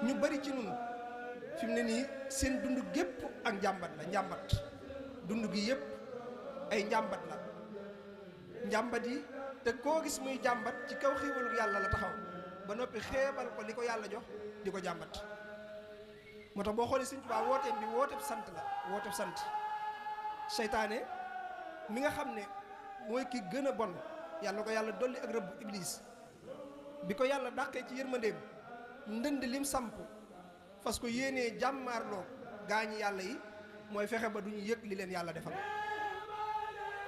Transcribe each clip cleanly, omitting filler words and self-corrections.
ñu bari ci nun fi mu ne nii seen dund gépp ak njàmbat la njàmbat dund gi yépp ay njàmbat la njàmbat yi te koo gis muy jàmbat ci kaw xéewalu yàlla la taxaw ba noppi xeebal ko li ko yàlla jox di ko jàmbat. moo tax boo xoolee Sëñ Tuubaa wooteem bi wooteeb sant la wooteeb sant. seytaane mi nga xam ne mooy ki gën a bon yàlla ko yàlla dolli ak rëbb iblis bi ko yàlla dàqee ci yërmandeem ndënd lim samp fas ko yéenee jàmmaarloo gaañi yàlla yi mooy fexe ba duñu yëg li leen yàlla defal.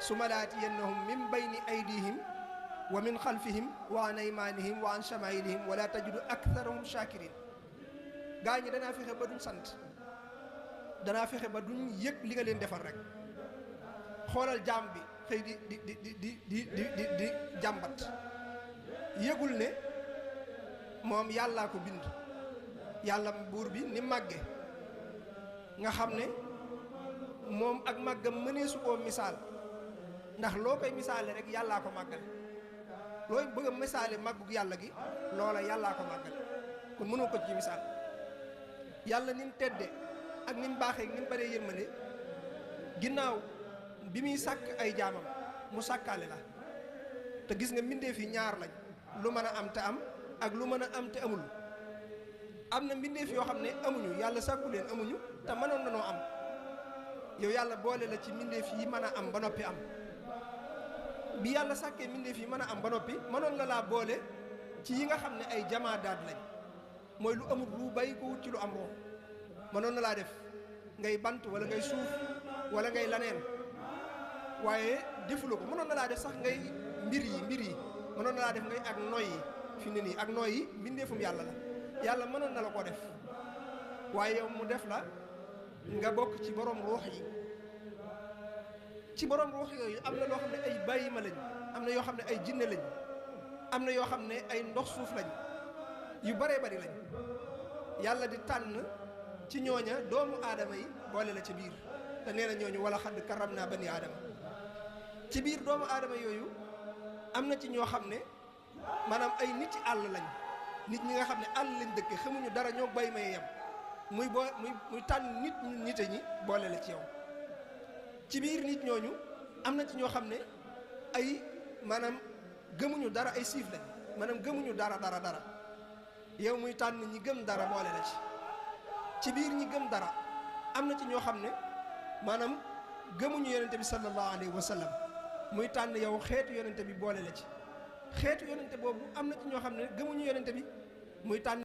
summa laatiyannahum min bayni aydihim wa min xalfihim wa an aymanihim wa an shamailihim wala tajidu aktharahum shakirin. gaañi danaa fexe ba duñ sant, danaa fexe ba duñ yëg li nga leen defal rek. xoolal jaam bi xëy di jàmbat yëgul ne moom yàllaa ko bind, yàlla buur bi ni màgge nga xam ne moom ak màggam mëneesu koo misaal, ndax loo koy misaale rek yàllaa ko màggal. looy bëgg a misaale màggug yàlla gi loola yàllaa ko màggal, kon mënoo ko ci misaal. yàlla ni mu tedde ak ni mu baaxee ni mu baree yërmande, ginnaaw bi muy sàkk ay jaamam mu sàkkaale la. te gis nga mbindeef yi ñaar lañ, lu mën a am te am ak lu mën a am te amul. am na mbindeef yoo xam ne amuñu, yàlla sàkku leen amuñu te mënoon na noo am. yow yàlla boole la ci mbindeef yi mën a am ba noppi am. bi yàlla sàkkee mbindeef yi mën a am ba noppi mënoon la laa boole ci yi nga xam ne ay jamaadaat lañ, mooy lu amul lu bàyyi ko wut ci lu am roo. mënoon na laa def ngay bant wala ngay suuf wala ngay laneen, waaye defuloo ko. mënoon na laa def sax ngay mbir yi mënoon na laa def ngay ak noy yi. fi ne nii ak noy yi mbindeefum yàlla la, yàlla mënoon na la ko def, waaye yow mu def la nga bokk ci borom ruux yi. ci borom ruux yooyu am na loo xam ne ay bàyyima lañ, am na yoo xam ne ay jinne lañ, am na yoo xam ne ay ndox suuf lañ, yu baree bari lañ. yàlla di tànn ci ñooña doomu aadama yi boole la ci biir, te nee na ñooñu wala xadd karam naa bani aadama. ci biir doomu aadama yooyu am na ci ñoo xam ne maanaam ay nit ci àll lañ, nit ñi nga xam ne àll lañ dëkke xamuñu dara, ñoo bay may yem. muy tànn nite ñi boole la ci yow. ci biir nit ñooñu am na ci ñoo xam ne ay maanaam gëmuñu dara, ay siif lañ, maanaam gëmuñu dara yow muy tànn ñi gëm dara boole la ci. ci biir ñi gëm dara am na ci ñoo xam ne maanaam gëmuñu yonente bi sallallahu alayhi wa sallam, muy tànn yow xeetu yonente bi boole la ci. xeetu yonente boobu am na ci ñoo xam ne gëmuñu yonente bi, muy tànn